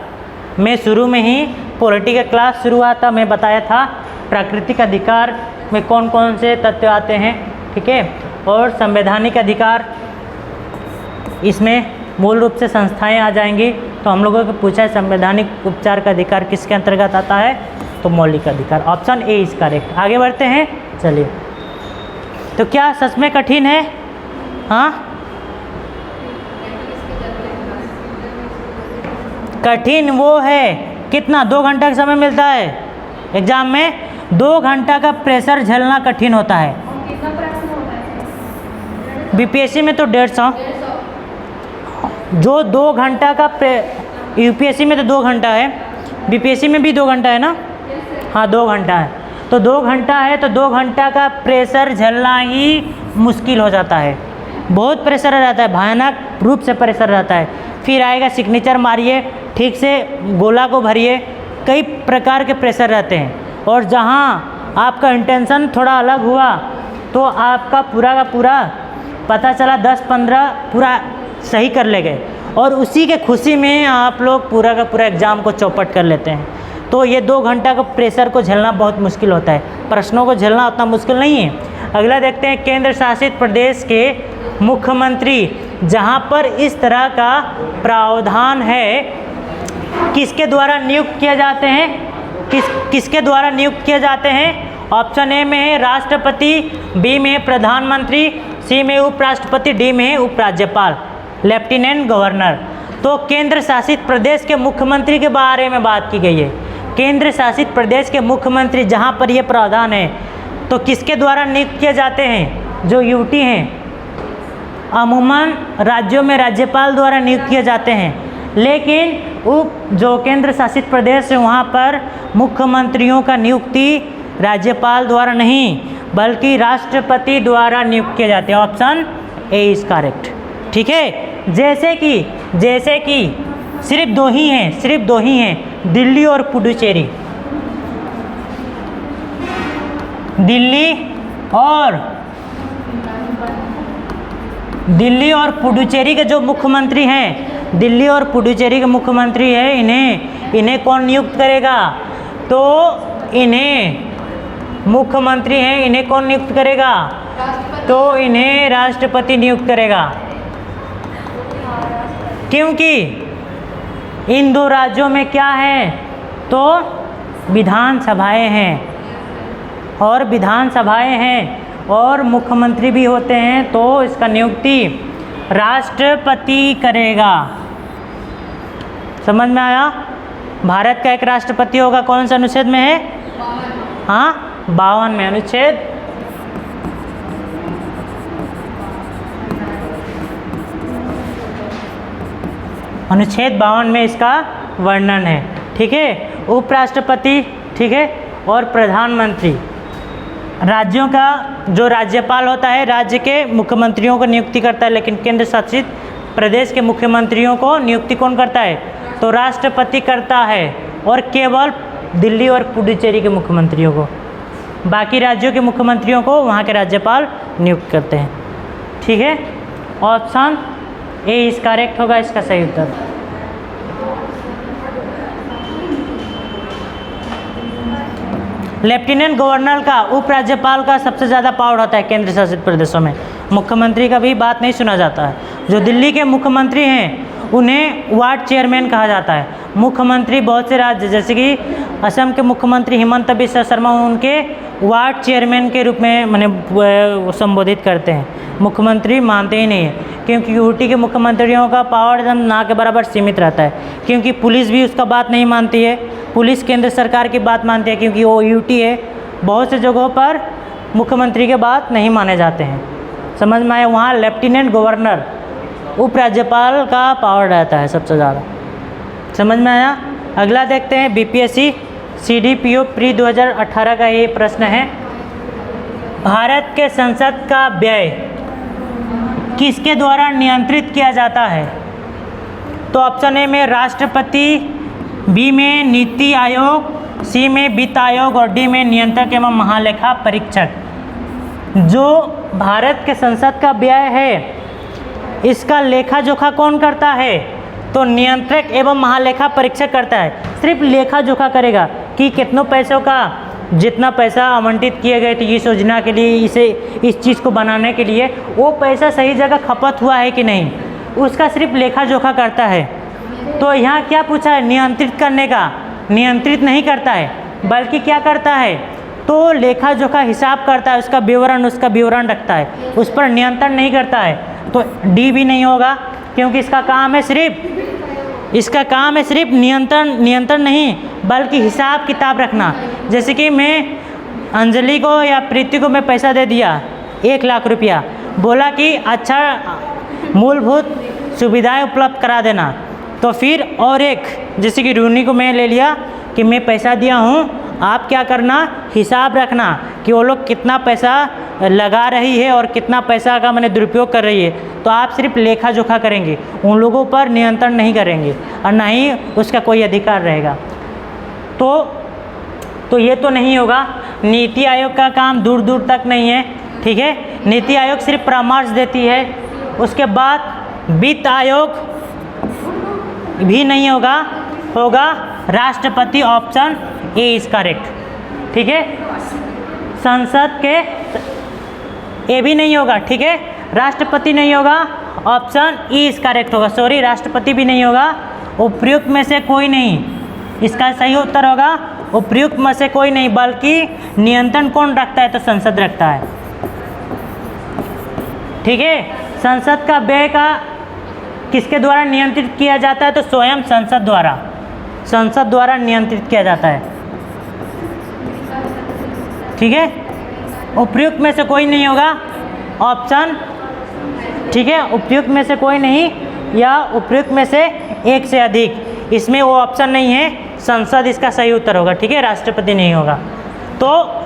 मैं शुरू में ही पॉलिटिकल क्लास शुरू हुआ था, मैं बताया था प्राकृतिक अधिकार में कौन कौन से तथ्य आते हैं। ठीक है, और संवैधानिक अधिकार, इसमें मूल रूप से संस्थाएं आ जाएंगी। तो हम लोगों को पूछा है संवैधानिक उपचार का अधिकार किसके अंतर्गत आता है? तो मौलिक अधिकार। Option A is correct. आगे बढ़ते हैं, चलिए। तो क्या सच में कठिन है? हाँ, कठिन वो है कितना? 2 घंटा का समय मिलता है एग्जाम में। 2 घंटा का प्रेशर झेलना कठिन होता है। कितना प्रश्न होता है? बीपीएससी में तो 150। जो 2 घंटा का यूपीएससी में तो 2 घंटा है, बीपीएससी में भी 2 घंटा है ना? हाँ, 2 घंटा है। तो 2 घंटा है तो 2 घंटा का प्रेशर झेलना ही मुश्किल हो जाता है। बहुत प्रेशर रहता है, भयानक रूप से प्रेशर रहता है। फिर आएगा सिग्नेचर मारिए, ठीक से गोला को भरिए, कई प्रकार के प्रेशर रहते हैं। और जहाँ आपका इंटेंशन थोड़ा अलग हुआ तो आपका पूरा का पूरा पता चला 10-15 पूरा सही कर ले गए। और उसी के खुशी में आप लोग पूरा का पूरा एग्ज़ाम को चौपट कर लेते हैं। तो ये 2 घंटा का प्रेशर को झेलना बहुत मुश्किल होता है, प्रश्नों को झेलना उतना मुश्किल नहीं है। अगला देखते हैं, केंद्र शासित प्रदेश के मुख्यमंत्री जहाँ पर इस तरह का प्रावधान है किसके द्वारा नियुक्त किए जाते हैं? किसके द्वारा नियुक्त किए जाते हैं? ऑप्शन ए में है राष्ट्रपति, बी में है प्रधानमंत्री, सी में उपराष्ट्रपति, डी में है उपराज्यपाल, लेफ्टिनेंट गवर्नर। तो केंद्र शासित प्रदेश के मुख्यमंत्री के बारे में बात की गई है। केंद्र शासित प्रदेश के मुख्यमंत्री जहाँ पर यह प्रावधान है तो किसके द्वारा नियुक्त किए जाते हैं? जो यूटी हैं अमूमन राज्यों में राज्यपाल द्वारा नियुक्त किए जाते हैं, लेकिन जो केंद्र शासित प्रदेश है वहाँ पर मुख्यमंत्रियों का नियुक्ति राज्यपाल द्वारा नहीं बल्कि राष्ट्रपति द्वारा नियुक्त किए जाते हैं। Option A is correct. ठीक है, जैसे कि सिर्फ दो ही हैं, दिल्ली और पुडुचेरी। दिल्ली और पुडुचेरी के जो मुख्यमंत्री हैं, दिल्ली और पुडुचेरी के मुख्यमंत्री हैं, इन्हें कौन नियुक्त करेगा? तो इन्हें मुख्यमंत्री हैं, इन्हें कौन नियुक्त करेगा? तो इन्हें राष्ट्रपति नियुक्त करेगा, क्योंकि इन 2 राज्यों में क्या है? तो विधानसभाएं हैं और मुख्यमंत्री भी होते हैं, तो इसका नियुक्ति राष्ट्रपति करेगा। समझ में आया? भारत का एक राष्ट्रपति होगा, कौन सा अनुच्छेद में है? हाँ, 52 में, अनुच्छेद 52 में इसका वर्णन है। ठीक है, उपराष्ट्रपति, ठीक है, और प्रधानमंत्री। राज्यों का जो राज्यपाल होता है राज्य के मुख्यमंत्रियों को नियुक्ति करता है, लेकिन केंद्र शासित प्रदेश के मुख्यमंत्रियों को नियुक्ति कौन करता है? तो राष्ट्रपति करता है, और केवल दिल्ली और पुडुचेरी के मुख्यमंत्रियों को, बाकी राज्यों के मुख्यमंत्रियों को वहाँ के राज्यपाल नियुक्त करते हैं। ठीक है, ऑप्शन ए इज करेक्ट होगा इसका सही उत्तर। लेफ्टिनेंट गवर्नर का, उपराज्यपाल का सबसे ज़्यादा पावर होता है केंद्र शासित प्रदेशों में, मुख्यमंत्री का भी बात नहीं सुना जाता है। जो दिल्ली के मुख्यमंत्री हैं उन्हें वार्ड चेयरमैन कहा जाता है। मुख्यमंत्री बहुत से राज्य, जैसे कि असम के मुख्यमंत्री हिमंत बिस्वा शर्मा, उनके वार्ड चेयरमैन के रूप में मैंने संबोधित करते हैं, मुख्यमंत्री मानते ही नहीं है, क्योंकि यूटी के मुख्यमंत्रियों का पावर एकदम ना के बराबर सीमित रहता है, क्योंकि पुलिस भी उसका बात नहीं मानती है, पुलिस केंद्र सरकार की बात मानती है, क्योंकि वो यूटी है। बहुत से जगहों पर मुख्यमंत्री के बात नहीं माने जाते हैं। समझ में आया? वहाँ लेफ्टिनेंट गवर्नर, उपराज्यपाल का पावर रहता है सबसे ज़्यादा। समझ में आया? अगला देखते हैं, बीपीएससी सीडीपीओ प्री 2018 का ये प्रश्न है, भारत के संसद का व्यय किसके द्वारा नियंत्रित किया जाता है? तो ऑप्शन ए में राष्ट्रपति, बी में नीति आयोग, सी में वित्त आयोग और डी में नियंत्रक एवं महालेखा परीक्षक। जो भारत के संसद का व्यय है इसका लेखा जोखा कौन करता है? तो नियंत्रक एवं महालेखा परीक्षक करता है। सिर्फ लेखा जोखा करेगा कि कितनों पैसों का, जितना पैसा आवंटित किए गए थे इस योजना के लिए, इस चीज़ को बनाने के लिए, वो पैसा सही जगह खपत हुआ है कि नहीं, उसका सिर्फ लेखा जोखा करता है। तो यहाँ क्या पूछा है? नियंत्रित करने का। नियंत्रित नहीं करता है बल्कि क्या करता है? तो लेखा जोखा हिसाब करता है, उसका विवरण रखता है, उस पर नियंत्रण नहीं करता है। तो डी भी नहीं होगा, क्योंकि इसका काम है सिर्फ नियंत्रण नहीं बल्कि हिसाब किताब रखना। जैसे कि मैं अंजलि को या प्रीति को मैं पैसा दे दिया 1 लाख रुपया, बोला कि अच्छा मूलभूत सुविधाएं उपलब्ध करा देना, तो फिर और एक, जैसे कि रूनी को मैं ले लिया कि मैं पैसा दिया हूँ, आप क्या करना, हिसाब रखना कि वो लोग कितना पैसा लगा रही है और कितना पैसा का मैंने दुरुपयोग कर रही है। तो आप सिर्फ लेखा जोखा करेंगे, उन लोगों पर नियंत्रण नहीं करेंगे और ना ही उसका कोई अधिकार रहेगा। तो ये तो नहीं होगा। नीति आयोग का काम दूर दूर तक नहीं है, ठीक है। नीति आयोग सिर्फ परामर्श देती है। उसके बाद वित्त आयोग भी नहीं होगा, होगा राष्ट्रपति, ऑप्शन ए इज करेक्ट। ठीक है, संसद के ए भी नहीं होगा, ठीक है, राष्ट्रपति नहीं होगा, ऑप्शन ई इज करेक्ट होगा। सॉरी, राष्ट्रपति भी नहीं होगा, उपयुक्त में से कोई नहीं, इसका सही उत्तर होगा उपयुक्त में से कोई नहीं, बल्कि नियंत्रण कौन रखता है, तो संसद रखता है। ठीक है, संसद का व्यय का किसके द्वारा नियंत्रित किया जाता है, तो स्वयं संसद द्वारा, संसद द्वारा नियंत्रित किया जाता है। ठीक है, उपयुक्त में से कोई नहीं होगा, ऑप्शन, ठीक है, उपयुक्त में से कोई नहीं या उपयुक्त में से एक से अधिक, इसमें वो ऑप्शन नहीं है, संसद इसका सही उत्तर होगा। ठीक है, राष्ट्रपति नहीं होगा। तो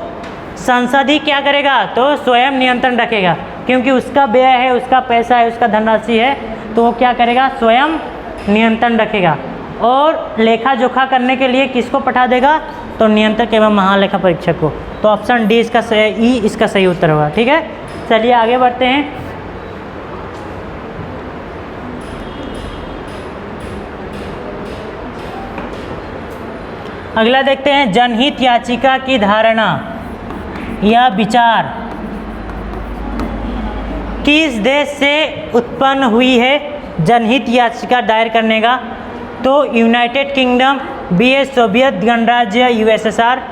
संसद ही क्या करेगा, तो स्वयं नियंत्रण रखेगा, क्योंकि उसका व्यय है, उसका पैसा है, उसका धनराशि है, तो वो क्या करेगा, स्वयं नियंत्रण रखेगा। और लेखा जोखा करने के लिए किसको पठा देगा, तो नियंत्रक एवं महालेखा परीक्षक को। तो ऑप्शन डी इसका ई इसका सही उत्तर होगा। ठीक है, चलिए आगे बढ़ते हैं। अगला देखते हैं, जनहित याचिका की धारणा या विचार किस देश से उत्पन्न हुई है जनहित याचिका दायर करने का, तो यूनाइटेड किंगडम, बी है सोवियत गणराज्य यूएसएसआर,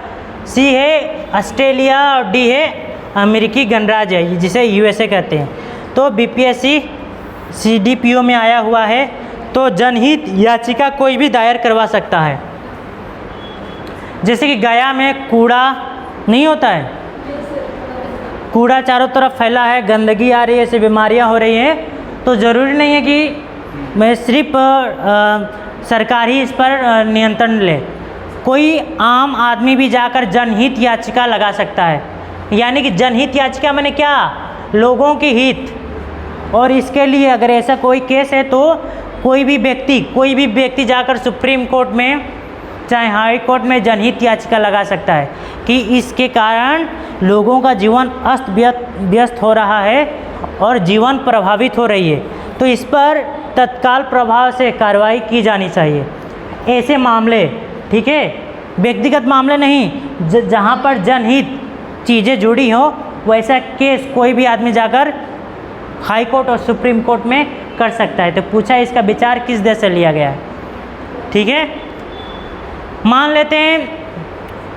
सी है ऑस्ट्रेलिया और डी है अमेरिकी गणराज्य जिसे यूएसए कहते हैं। तो बीपीएससी सीडीपीओ में आया हुआ है, तो जनहित याचिका कोई भी दायर करवा सकता है। जैसे कि गया में कूड़ा नहीं होता है, कूड़ा चारों तरफ फैला है, गंदगी आ रही है, ऐसी बीमारियां हो रही हैं, तो ज़रूरी नहीं है कि मैं सिर्फ सरकार ही इस पर नियंत्रण ले, कोई आम आदमी भी जाकर जनहित याचिका लगा सकता है। यानी कि जनहित याचिका मैंने क्या, लोगों के हित, और इसके लिए अगर ऐसा कोई केस है तो कोई भी व्यक्ति जाकर सुप्रीम कोर्ट में चाहे हाई कोर्ट में जनहित याचिका लगा सकता है कि इसके कारण लोगों का जीवन अस्त व्यस्त हो रहा है और जीवन प्रभावित हो रही है, तो इस पर तत्काल प्रभाव से कार्रवाई की जानी चाहिए। ऐसे मामले, ठीक है, व्यक्तिगत मामले नहीं, जहाँ पर जनहित चीज़ें जुड़ी हो, वैसा केस कोई भी आदमी जाकर हाई कोर्ट और सुप्रीम कोर्ट में कर सकता है। तो पूछा इसका विचार किस देश से लिया गया है। ठीक है, मान लेते हैं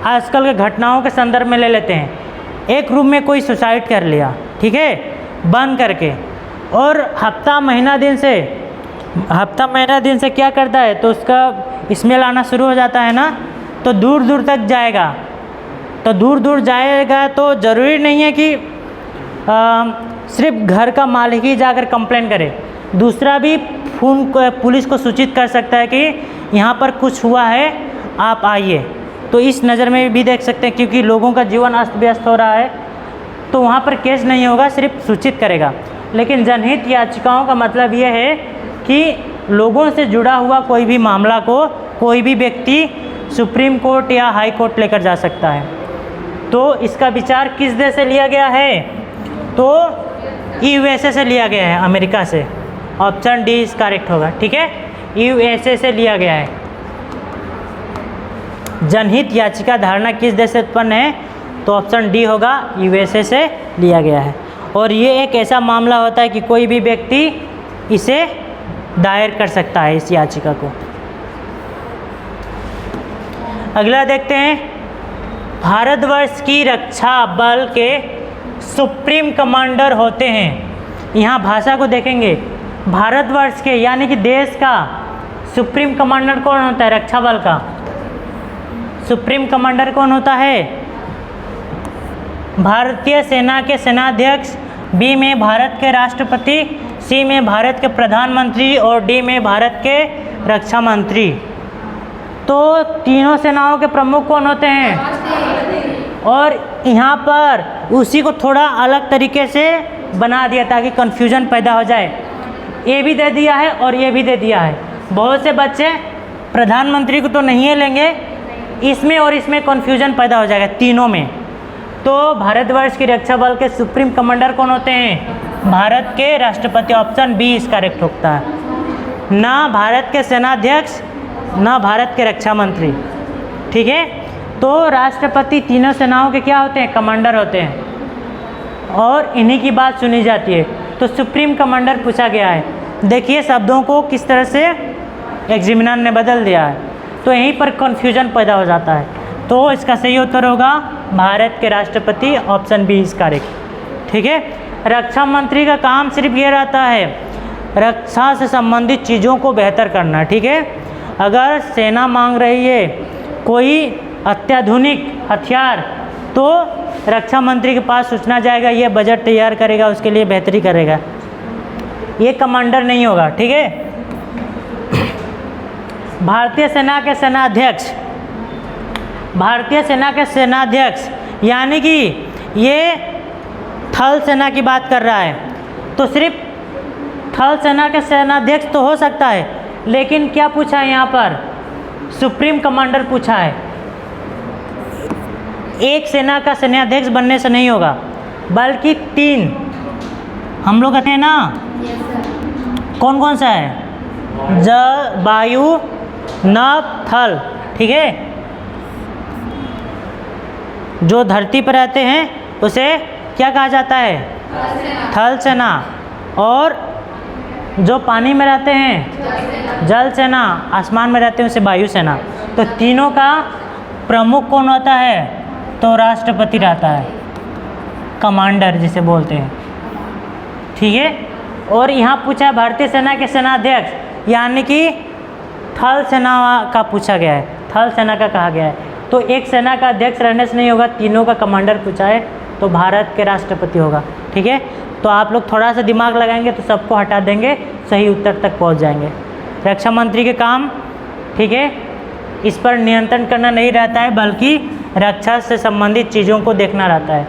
आजकल के घटनाओं के संदर्भ में ले लेते हैं, एक रूम में कोई सुसाइड कर लिया, ठीक है, बंद करके, और हफ्ता महीना दिन से क्या करता है, तो उसका स्मेल आना शुरू हो जाता है ना, तो दूर दूर तक जाएगा, तो ज़रूरी नहीं है कि सिर्फ घर का मालिक ही जाकर कंप्लेन करे, दूसरा भी पुलिस को सूचित कर सकता है कि यहाँ पर कुछ हुआ है, आप आइए। तो इस नज़र में भी देख सकते हैं, क्योंकि लोगों का जीवन अस्त व्यस्त हो रहा है, तो वहाँ पर केस नहीं होगा, सिर्फ सूचित करेगा। लेकिन जनहित याचिकाओं का मतलब ये है कि लोगों से जुड़ा हुआ कोई भी मामला को कोई भी व्यक्ति सुप्रीम कोर्ट या हाई कोर्ट लेकर जा सकता है। तो इसका विचार किस देश से लिया गया है, तो यूएसए से लिया गया है, अमेरिका से। ऑप्शन डी इज करेक्ट होगा। ठीक है, यूएसए से लिया गया है। जनहित याचिका धारणा किस देश से उत्पन्न है, तो ऑप्शन डी होगा, यूएसए से लिया गया है। और ये एक ऐसा मामला होता है कि कोई भी व्यक्ति इसे दायर कर सकता है, इस याचिका को। अगला देखते हैं, भारतवर्ष की रक्षा बल के सुप्रीम कमांडर होते हैं। यहाँ भाषा को देखेंगे, भारतवर्ष के यानी कि देश का सुप्रीम कमांडर कौन होता है, रक्षा बल का सुप्रीम कमांडर कौन होता है, भारतीय सेना के सेनाध्यक्ष, बी में भारत के राष्ट्रपति, सी में भारत के प्रधानमंत्री और डी में भारत के रक्षा मंत्री। तो तीनों सेनाओं के प्रमुख कौन होते हैं, और यहाँ पर उसी को थोड़ा अलग तरीके से बना दिया ताकि कन्फ्यूजन पैदा हो जाए। ये भी दे दिया है और ये भी दे दिया है। बहुत से बच्चे प्रधानमंत्री को तो नहीं लेंगे, इसमें और इसमें कन्फ्यूजन पैदा हो जाएगा तीनों में। तो भारतवर्ष की रक्षा बल के सुप्रीम कमांडर कौन होते हैं, भारत के राष्ट्रपति। ऑप्शन बी इस करेक्ट होता है। ना भारत के सेनाध्यक्ष, ना भारत के रक्षा मंत्री। ठीक है, तो राष्ट्रपति तीनों सेनाओं के क्या होते हैं? कमांडर होते हैं, और इन्हीं की बात सुनी जाती है। तो सुप्रीम कमांडर पूछा गया है। देखिए शब्दों को किस तरह से एग्जामिनर ने बदल दिया है, तो यहीं पर कन्फ्यूजन पैदा हो जाता है। तो इसका सही उत्तर होगा भारत के राष्ट्रपति, ऑप्शन बी इज करेक्ट। ठीक है, रक्षा मंत्री का काम सिर्फ ये रहता है रक्षा से संबंधित चीज़ों को बेहतर करना। ठीक है, अगर सेना मांग रही है कोई अत्याधुनिक हथियार, तो रक्षा मंत्री के पास सूचना जाएगा, ये बजट तैयार करेगा, उसके लिए बेहतरी करेगा, ये कमांडर नहीं होगा। ठीक है, भारतीय सेना के सेनाध्यक्ष, भारतीय सेना के सेनाध्यक्ष यानी कि ये थल सेना की बात कर रहा है, तो सिर्फ थल सेना के सेनाध्यक्ष तो हो सकता है, लेकिन क्या पूछा है यहाँ पर? सुप्रीम कमांडर पूछा है। एक सेना का सेनाध्यक्ष बनने से नहीं होगा, बल्कि 3 हम लोग कहते हैं ना, कौन कौन सा है? जल, वायु, नभ, थल। ठीक है, जो धरती पर रहते हैं उसे क्या कहा जाता है? थल सेना। और जो पानी में रहते हैं, जल सेना। आसमान में रहते हैं उसे वायु सेना। तो तीनों का प्रमुख कौन होता है? तो राष्ट्रपति रहता है, कमांडर जिसे बोलते हैं। ठीक है, और यहाँ पूछा भारतीय सेना के सेनाध्यक्ष, यानी कि थल सेना का पूछा गया है, थल सेना का कहा गया है। तो एक सेना का अध्यक्ष रहने से नहीं होगा, तीनों का कमांडर पूछा है, तो भारत के राष्ट्रपति होगा। ठीक है, तो आप लोग थोड़ा सा दिमाग लगाएंगे तो सबको हटा देंगे, सही उत्तर तक पहुंच जाएंगे। रक्षा मंत्री के काम, ठीक है, इस पर नियंत्रण करना नहीं रहता है, बल्कि रक्षा से संबंधित चीज़ों को देखना रहता है।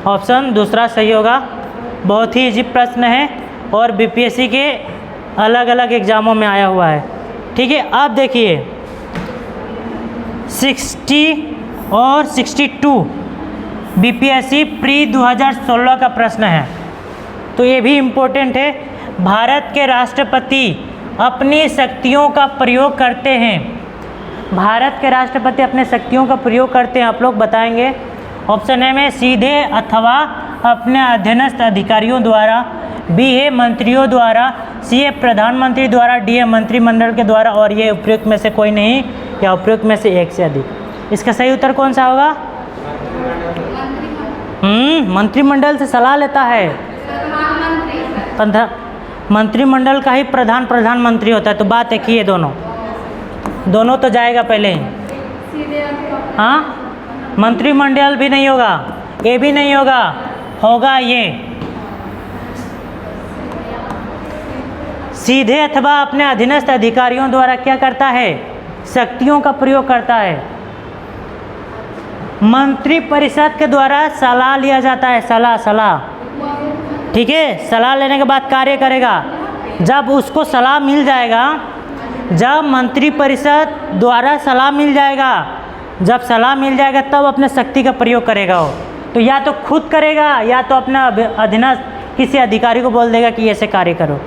ऑप्शन दूसरा सही होगा। बहुत ही इजी प्रश्न है और बीपीएससी के अलग अलग एग्जामों में आया हुआ है। ठीक है, अब देखिए 60 और 62 बीपीएससी प्री 2016 का प्रश्न है, तो ये भी इम्पोर्टेंट है। भारत के राष्ट्रपति अपनी शक्तियों का प्रयोग करते हैं, भारत के राष्ट्रपति अपने शक्तियों का प्रयोग करते हैं, आप लोग बताएंगे। ऑप्शन ए में सीधे अथवा अपने अधीनस्थ अधिकारियों द्वारा, बी है मंत्रियों द्वारा, सी है प्रधानमंत्री द्वारा, डी है मंत्रिमंडल के द्वारा, और ये उपयुक्त में से कोई नहीं या उपयुक्त में से एक से अधिक। इसका सही उत्तर कौन सा होगा? मंत्रिमंडल से सलाह लेता है, मंत्रिमंडल का ही प्रधानमंत्री होता है। तो बात एक ही है, दोनों तो जाएगा पहले ही। हाँ, मंत्रिमंडल भी नहीं होगा, ये भी नहीं होगा, होगा ये सीधे अथवा अपने अधीनस्थ अधिकारियों द्वारा क्या करता है? शक्तियों का प्रयोग करता है। मंत्री परिषद के द्वारा सलाह लिया जाता है, सलाह। ठीक है, सलाह लेने के बाद कार्य करेगा। जब उसको सलाह मिल जाएगा, जब मंत्री परिषद द्वारा सलाह मिल जाएगा, जब सलाह मिल जाएगा तब अपने शक्ति का प्रयोग करेगा वो। तो या तो खुद करेगा या तो अपना अधीनस्थ किसी अधिकारी को बोल देगा कि ऐसे कार्य करो।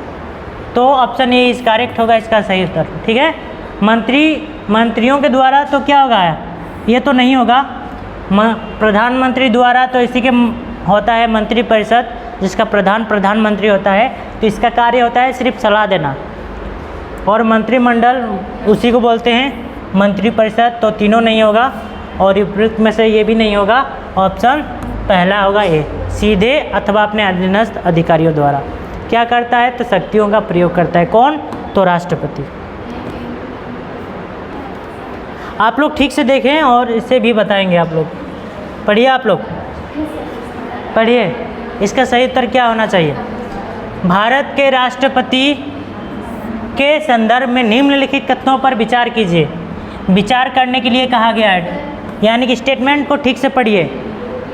तो ऑप्शन ए इज करेक्ट होगा इसका सही उत्तर। ठीक है, मंत्रियों के द्वारा तो क्या होगा? ये तो नहीं होगा। प्रधानमंत्री द्वारा तो इसी के होता है मंत्री परिषद, जिसका प्रधानमंत्री होता है। तो इसका कार्य होता है सिर्फ सलाह देना, और मंत्रिमंडल उसी को बोलते हैं मंत्री परिषद। तो तीनों नहीं होगा, और उपयुक्त में से ये भी नहीं होगा। ऑप्शन पहला होगा ए, सीधे अथवा अपने अधीनस्थ अधिकारियों द्वारा क्या करता है? तो शक्तियों का प्रयोग करता है। कौन? तो राष्ट्रपति। आप लोग ठीक से देखें और इसे भी बताएंगे। आप लोग पढ़िए, आप लोग पढ़िए। इसका सही उत्तर क्या होना चाहिए? भारत के राष्ट्रपति के संदर्भ में निम्नलिखित कथनों पर विचार कीजिए। विचार करने के लिए कहा गया है, यानी कि स्टेटमेंट को ठीक से पढ़िए।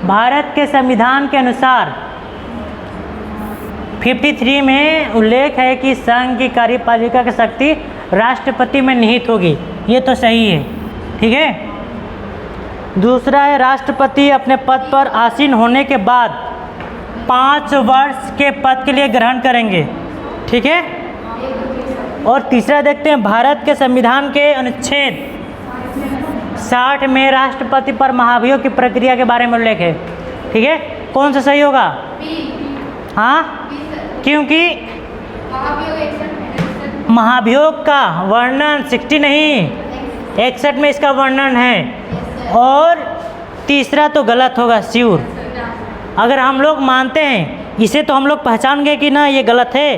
भारत के संविधान के अनुसार 53 में उल्लेख है कि संघ की कार्यपालिका की शक्ति राष्ट्रपति में निहित होगी। ये तो सही है। ठीक है, दूसरा है राष्ट्रपति अपने पद पर आसीन होने के बाद 5 वर्ष के पद के लिए ग्रहण करेंगे। ठीक है, और तीसरा देखते हैं, भारत के संविधान के अनुच्छेद 60 में राष्ट्रपति पर महाभियोग की प्रक्रिया के बारे में उल्लेख है। ठीक है, कौन सा सही होगा? हाँ, क्योंकि महाभियोग का वर्णन 60 नहीं 61 में इसका वर्णन है। और तीसरा तो गलत होगा श्योर। अगर हम लोग मानते हैं इसे तो हम लोग पहचान गए कि ना ये गलत है,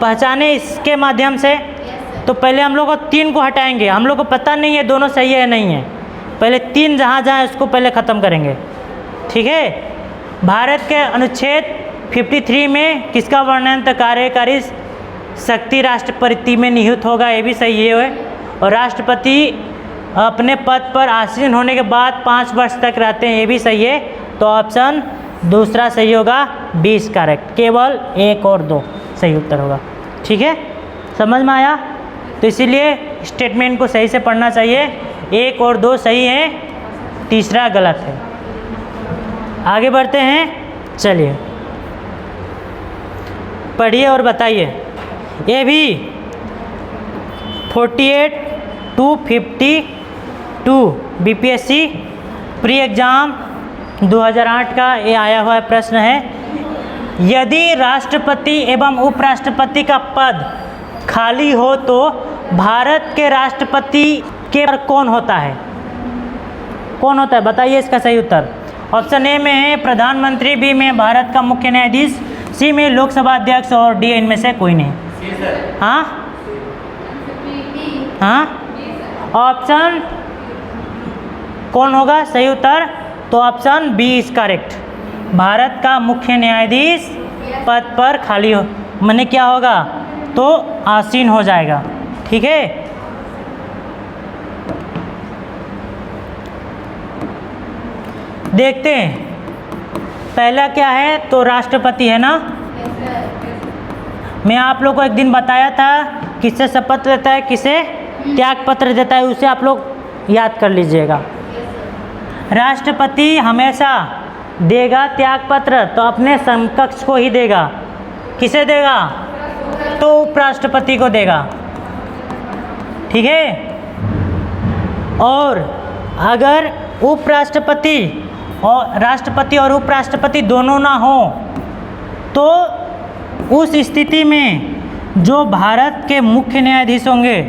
पहचाने इसके माध्यम से। तो पहले हम लोग को 3 को हटाएंगे, हम लोग को पता नहीं है दोनों सही है या नहीं है। पहले 3 जहाँ जहाँ इसको पहले ख़त्म करेंगे। ठीक है, भारत के अनुच्छेद 53 में किसका वर्णन? तो कार्यकारी शक्ति राष्ट्रपति में निहित होगा, ये भी सही है। और राष्ट्रपति अपने पद पर आसीन होने के बाद 5 वर्ष तक रहते हैं, ये भी सही है। तो ऑप्शन दूसरा सही होगा, 20 करेक्ट। केवल 1 और 2 सही उत्तर होगा। ठीक है, समझ में आया? तो इसीलिए स्टेटमेंट को सही से पढ़ना चाहिए। 1 और 2 सही है, तीसरा गलत है। आगे बढ़ते हैं, चलिए पढ़िए और बताइए। ये भी 48 to 52 बीपीएससी प्री एग्ज़ाम 2008 का ये आया हुआ प्रश्न है। यदि राष्ट्रपति एवं उपराष्ट्रपति का पद खाली हो तो भारत के राष्ट्रपति के कौन होता है? कौन होता है बताइए इसका सही उत्तर। ऑप्शन ए में है प्रधानमंत्री, बी में भारत का मुख्य न्यायाधीश, सी में लोकसभा अध्यक्ष और डी इनमें से कोई नहीं। हाँ हाँ, ऑप्शन कौन होगा सही उत्तर? तो option B is correct. Bharat का मुख्य न्यायाधीश पद पर खाली हो माने क्या होगा? तो आसीन हो जाएगा। ठीक है, देखते हैं पहला क्या है। तो राष्ट्रपति है ना। मैं आप लोग को एक दिन बताया था किससे शपथ लेता है, किसे त्याग पत्र देता है, उसे आप लोग याद कर लीजिएगा। राष्ट्रपति हमेशा देगा त्याग पत्र तो अपने समकक्ष को ही देगा। किसे देगा? तो उपराष्ट्रपति को देगा। ठीक है, और अगर उपराष्ट्रपति और राष्ट्रपति और उपराष्ट्रपति दोनों ना हो तो उस स्थिति में जो भारत के मुख्य न्यायाधीश होंगे,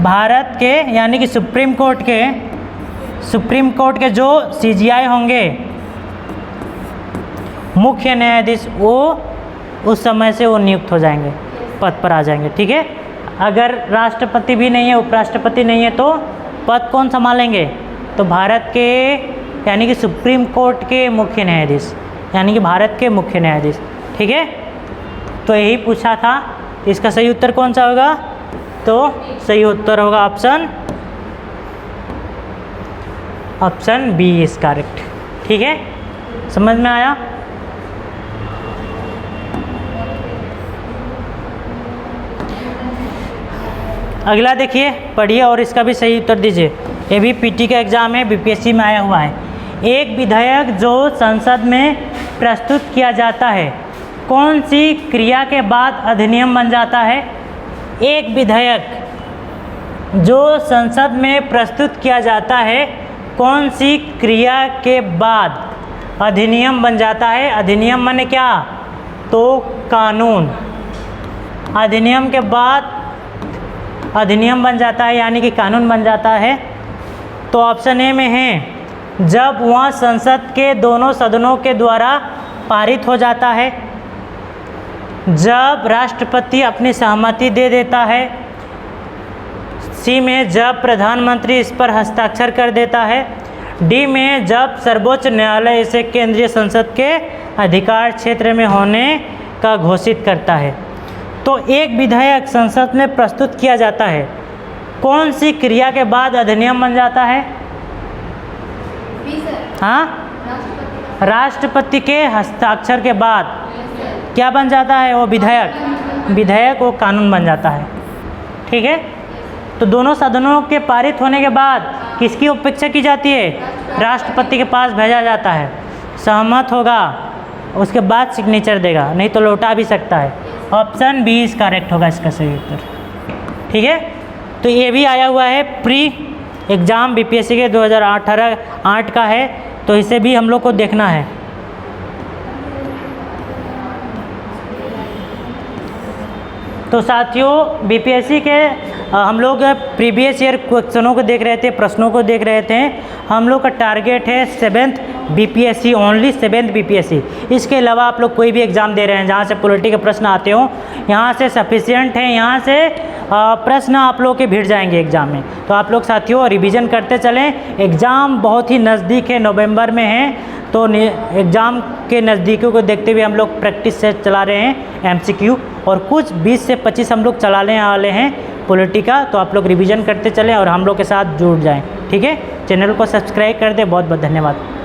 भारत के यानी कि सुप्रीम कोर्ट के जो सीजीआई होंगे मुख्य न्यायाधीश, वो उस समय से वो नियुक्त हो जाएंगे, पद पर आ जाएंगे। ठीक है, अगर राष्ट्रपति भी नहीं है, उपराष्ट्रपति नहीं है तो पद कौन संभालेंगे? तो भारत के यानी कि सुप्रीम कोर्ट के मुख्य न्यायाधीश, यानी कि भारत के मुख्य न्यायाधीश। ठीक है, तो यही पूछा था। इसका सही उत्तर कौन सा होगा? तो सही उत्तर होगा ऑप्शन बी इज करेक्ट। ठीक है, समझ में आया? अगला देखिए, पढ़िए और इसका भी सही उत्तर दीजिए। ये भी पीटी का एग्ज़ाम है, बीपीएससी में आया हुआ है। एक विधेयक जो संसद में प्रस्तुत किया जाता है कौन सी क्रिया के बाद अधिनियम बन जाता है? एक विधेयक जो संसद में प्रस्तुत किया जाता है कौन सी क्रिया के बाद अधिनियम बन जाता है? अधिनियम माने क्या? तो कानून। अधिनियम के बाद अधिनियम बन जाता है यानी कि कानून बन जाता है। तो ऑप्शन ए में है जब वह संसद के दोनों सदनों के द्वारा पारित हो जाता है, जब राष्ट्रपति अपनी सहमति दे देता है, सी में जब प्रधानमंत्री इस पर हस्ताक्षर कर देता है, डी में जब सर्वोच्च न्यायालय इसे केंद्रीय संसद के अधिकार क्षेत्र में होने का घोषित करता है। तो एक विधेयक संसद में प्रस्तुत किया जाता है, कौन सी क्रिया के बाद अधिनियम बन जाता है? हाँ, राष्ट्रपति के हस्ताक्षर के बाद क्या बन जाता है? वो विधेयक वो कानून बन जाता है। ठीक है, तो दोनों सदनों के पारित होने के बाद किसकी अपेक्षा की जाती है? राष्ट्रपति के पास भेजा जाता है, सहमत होगा, उसके बाद सिग्नेचर देगा, नहीं तो लौटा भी सकता है। ऑप्शन बी इज करेक्ट होगा इसका सही उत्तर। ठीक है, तो ये भी आया हुआ है प्री एग्ज़ाम बीपीएससी के 2018 का है, तो इसे भी हम लोग को देखना है। तो साथियों बीपीएससी के हम लोग प्रीवियस ईयर क्वेश्चनों को देख रहे थे, प्रश्नों को देख रहे थे। हम लोग का टारगेट है 7th BPSC, only 7th BPSC. इसके अलावा आप लोग कोई भी एग्ज़ाम दे रहे हैं जहाँ से पॉलिटी के प्रश्न आते हो, यहाँ से सफिशिएंट है, यहाँ से प्रश्न आप लोग के भिड़ जाएंगे एग्ज़ाम में। तो आप लोग साथियों रिवीजन करते चलें। एग्ज़ाम बहुत ही नज़दीक है, नवंबर में है, तो एग्ज़ाम के नज़दीकों को देखते हुए हम लोग प्रैक्टिस से चला रहे हैं एमसीक्यू, और कुछ 20 से 25 हम लोग चलाने वाले हैं पॉलिटी का। तो आप लोग रिवीजन करते चलें और हम लोग के साथ जुड़ जाएं। ठीक है, चैनल को सब्सक्राइब कर दें। बहुत बहुत धन्यवाद।